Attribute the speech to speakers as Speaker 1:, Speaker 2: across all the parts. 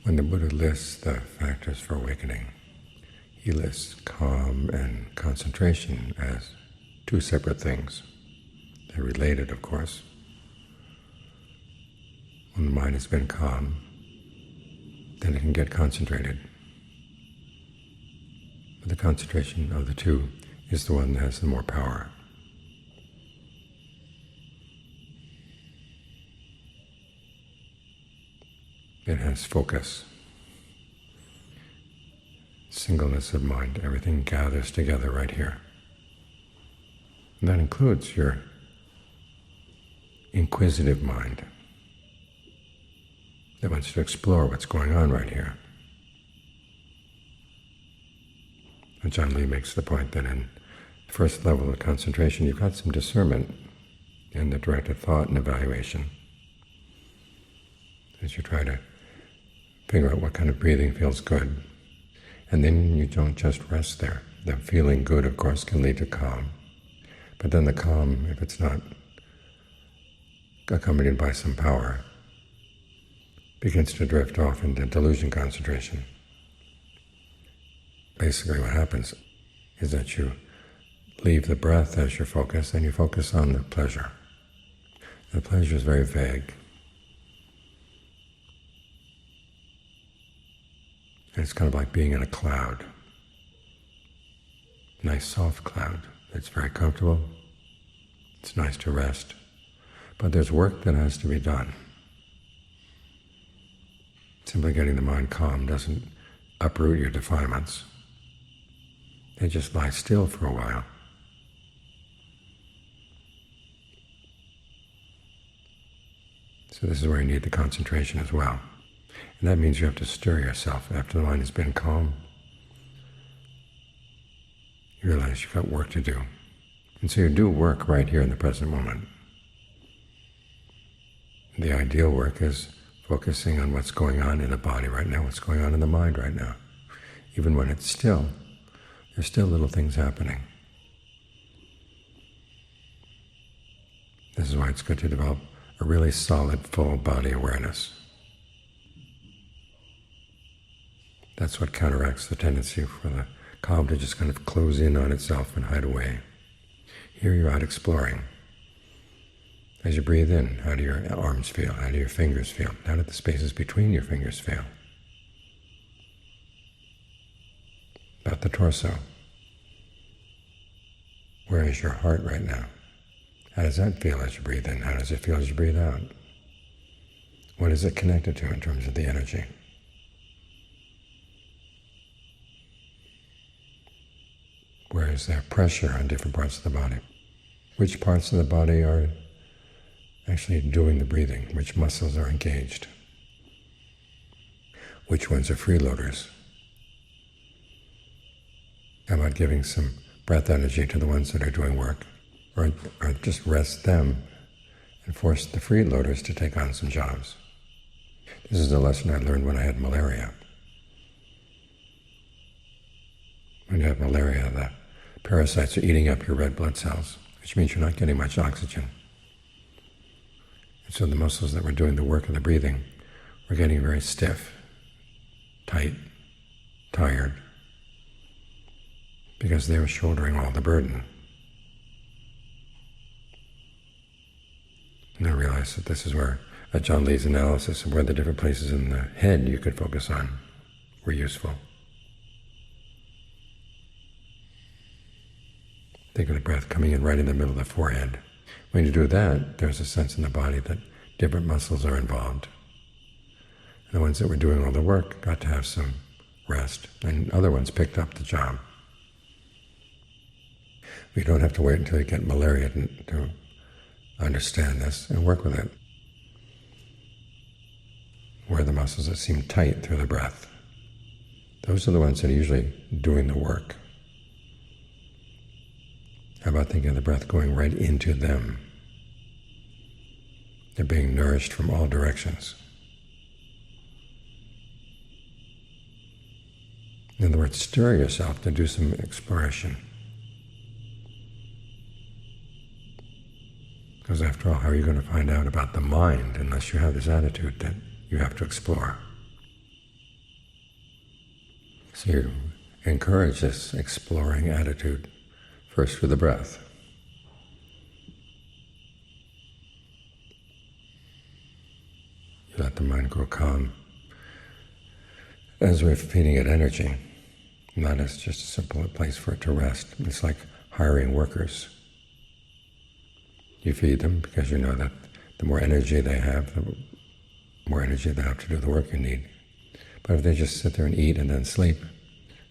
Speaker 1: When the Buddha lists the factors for awakening, he lists calm and concentration as two separate things. They're related, of course. When the mind has been calm, then it can get concentrated. But the concentration of the two is the one that has the more power. It has focus, singleness of mind. Everything gathers together right here. And that includes your inquisitive mind that wants to explore what's going on right here. And John Lee makes the point that in the first level of concentration, you've got some discernment in the directed thought and evaluation as you try to figure out what kind of breathing feels good. And then you don't just rest there. The feeling good, of course, can lead to calm. But then the calm, if it's not accompanied by some power, begins to drift off into delusion concentration. Basically what happens is that you leave the breath as your focus and you focus on the pleasure. The pleasure is very vague. And it's kind of like being in a cloud. Nice soft cloud. It's very comfortable. It's nice to rest. But there's work that has to be done. Simply getting the mind calm doesn't uproot your defilements. They just lie still for a while. So this is where you need the concentration as well. And that means you have to stir yourself. After the mind has been calm, you realize you've got work to do. And so you do work right here in the present moment. The ideal work is focusing on what's going on in the body right now, what's going on in the mind right now. Even when it's still, there's still little things happening. This is why it's good to develop a really solid, full body awareness. That's what counteracts the tendency for the calm to just kind of close in on itself and hide away. Here you're out exploring. As you breathe in, how do your arms feel? How do your fingers feel? How do the spaces between your fingers feel? About the torso. Where is your heart right now? How does that feel as you breathe in? How does it feel as you breathe out? What is it connected to in terms of the energy? Where is there pressure on different parts of the body? Which parts of the body are actually doing the breathing? Which muscles are engaged? Which ones are freeloaders? How about giving some breath energy to the ones that are doing work? Or just rest them and force the freeloaders to take on some jobs. This is a lesson I learned when I had malaria. When you have malaria, the parasites are eating up your red blood cells, which means you're not getting much oxygen. And so the muscles that were doing the work of the breathing were getting very stiff, tight, tired, because they were shouldering all the burden. And I realized that this is where John Lee's analysis of where the different places in the head you could focus on were useful. Think of the breath coming in right in the middle of the forehead. When you do that, there's a sense in the body that different muscles are involved. And the ones that were doing all the work got to have some rest, and other ones picked up the job. We don't have to wait until you get malaria to understand this and work with it. Where are the muscles that seem tight through the breath? Those are the ones that are usually doing the work. How about thinking of the breath going right into them? They're being nourished from all directions. In other words, stir yourself to do some exploration. Because after all, how are you going to find out about the mind unless you have this attitude that you have to explore? So you encourage this exploring attitude first with the breath. You let the mind grow calm as we're feeding it energy, not as just a simple place for it to rest. It's like hiring workers. You feed them because you know that the more energy they have, the more energy they have to do the work you need. But if they just sit there and eat and then sleep,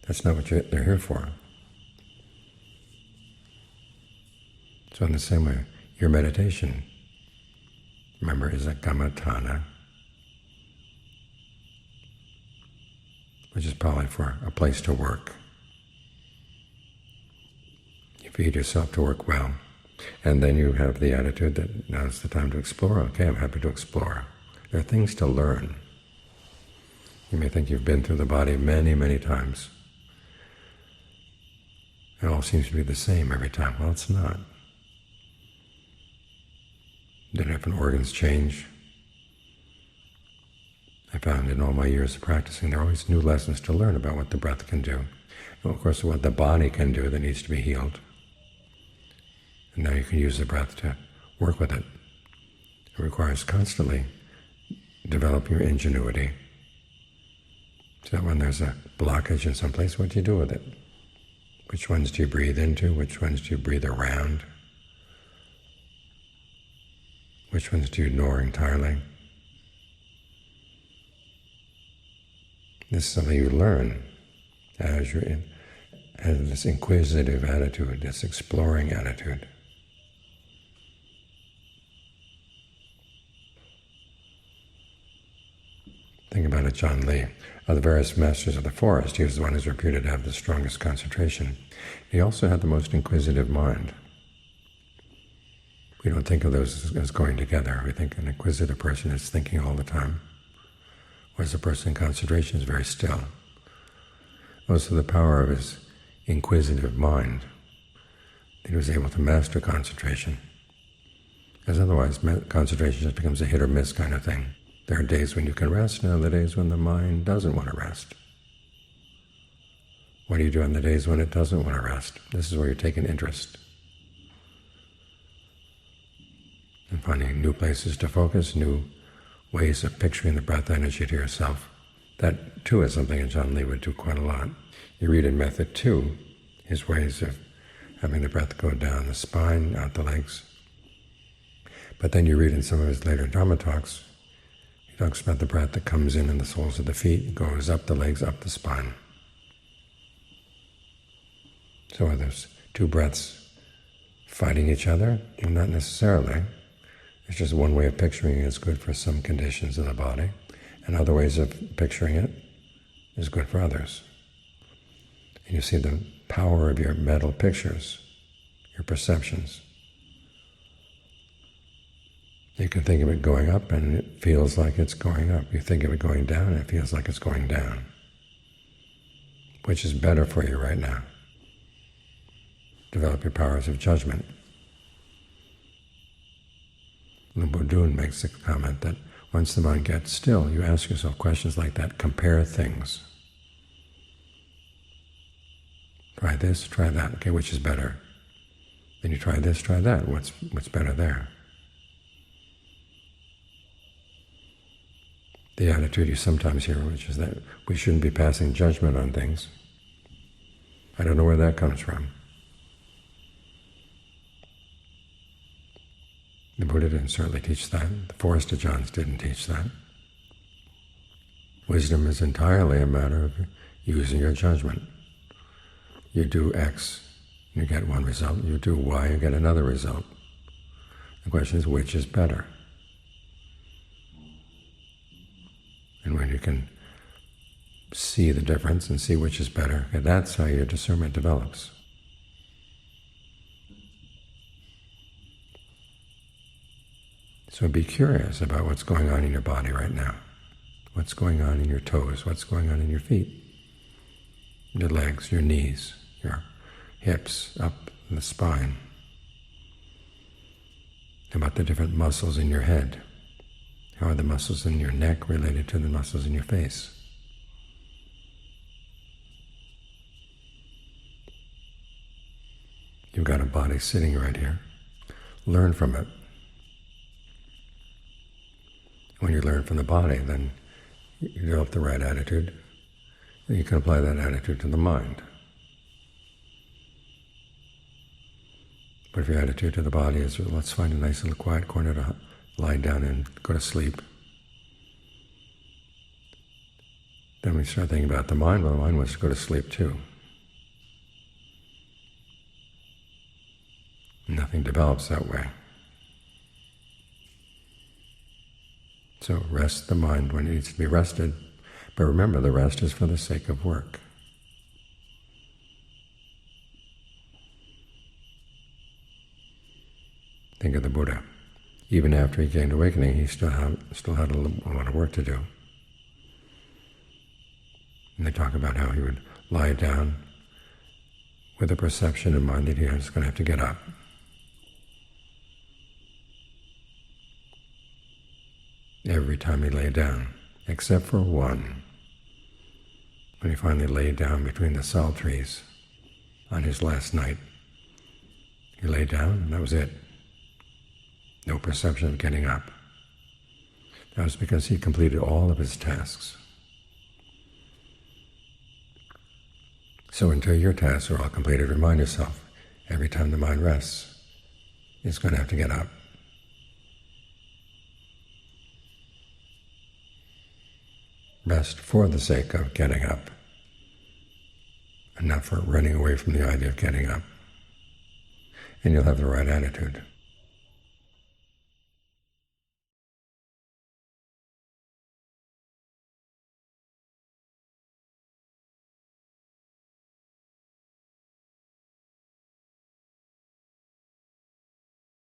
Speaker 1: that's not what they're here for. So in the same way, your meditation, remember, is a kammatthana, which is probably for a place to work. You feed yourself to work well, and then you have the attitude that now's the time to explore. Okay, I'm happy to explore. There are things to learn. You may think you've been through the body many, many times. It all seems to be the same every time. Well, it's not. The different organs change. I found in all my years of practicing there are always new lessons to learn about what the breath can do. And of course what the body can do that needs to be healed. And now you can use the breath to work with it. It requires constantly develop your ingenuity so that when there's a blockage in some place, what do you do with it? Which ones do you breathe into? Which ones do you breathe around? Which ones do you ignore entirely? This is something you learn as you're in this inquisitive attitude, this exploring attitude. Think about it, John Lee. Of the various masters of the forest, he was the one who's reputed to have the strongest concentration. He also had the most inquisitive mind. We don't think of those as going together. We think an inquisitive person is thinking all the time, whereas a person in concentration is very still. Most of the power of his inquisitive mind, that he was able to master concentration. Because otherwise, concentration just becomes a hit or miss kind of thing. There are days when you can rest, and other days when the mind doesn't want to rest. What do you do on the days when it doesn't want to rest? This is where you take an interest. And finding new places to focus, new ways of picturing the breath energy to yourself. That, too, is something that John Lee would do quite a lot. You read in Method 2 his ways of having the breath go down the spine, out the legs. But then you read in some of his later Dhamma talks, he talks about the breath that comes in the soles of the feet, goes up the legs, up the spine. So are those two breaths fighting each other? Well, not necessarily. It's just one way of picturing it is good for some conditions of the body, and other ways of picturing it is good for others. And you see the power of your mental pictures, your perceptions. You can think of it going up and it feels like it's going up. You think of it going down and it feels like it's going down. Which is better for you right now? Develop your powers of judgment. Budun makes the comment that once the mind gets still, you ask yourself questions like that, compare things. Try this, try that. Okay, which is better? Then you try this, try that. What's better there? The attitude you sometimes hear, which is that we shouldn't be passing judgment on things. I don't know where that comes from. The Buddha didn't certainly teach that. The Forest of Johns didn't teach that. Wisdom is entirely a matter of using your judgment. You do X, you get one result. You do Y, you get another result. The question is, which is better? And when you can see the difference and see which is better, that's how your discernment develops. So be curious about what's going on in your body right now. What's going on in your toes, what's going on in your feet, your legs, your knees, your hips, up the spine. About the different muscles in your head. How are the muscles in your neck related to the muscles in your face? body sitting right here. Learn from it. When you learn from the body, then you develop the right attitude, and you can apply that attitude to the mind. But if your attitude to the body is, well, let's find a nice little quiet corner to lie down and go to sleep, then we start thinking about the mind. Well, the mind wants to go to sleep too. Nothing develops that way. So rest the mind when it needs to be rested, but remember the rest is for the sake of work. Think of the Buddha. Even after he gained awakening, he still had a lot of work to do. And they talk about how he would lie down with a perception in mind that he was going to have to get up. Every time he lay down, except for one. When he finally lay down between the sal trees on his last night, he lay down and that was it. No perception of getting up. That was because he completed all of his tasks. So until your tasks are all completed, remind yourself, every time the mind rests, it's going to have to get up. Rest for the sake of getting up, and not for running away from the idea of getting up. And you'll have the right attitude.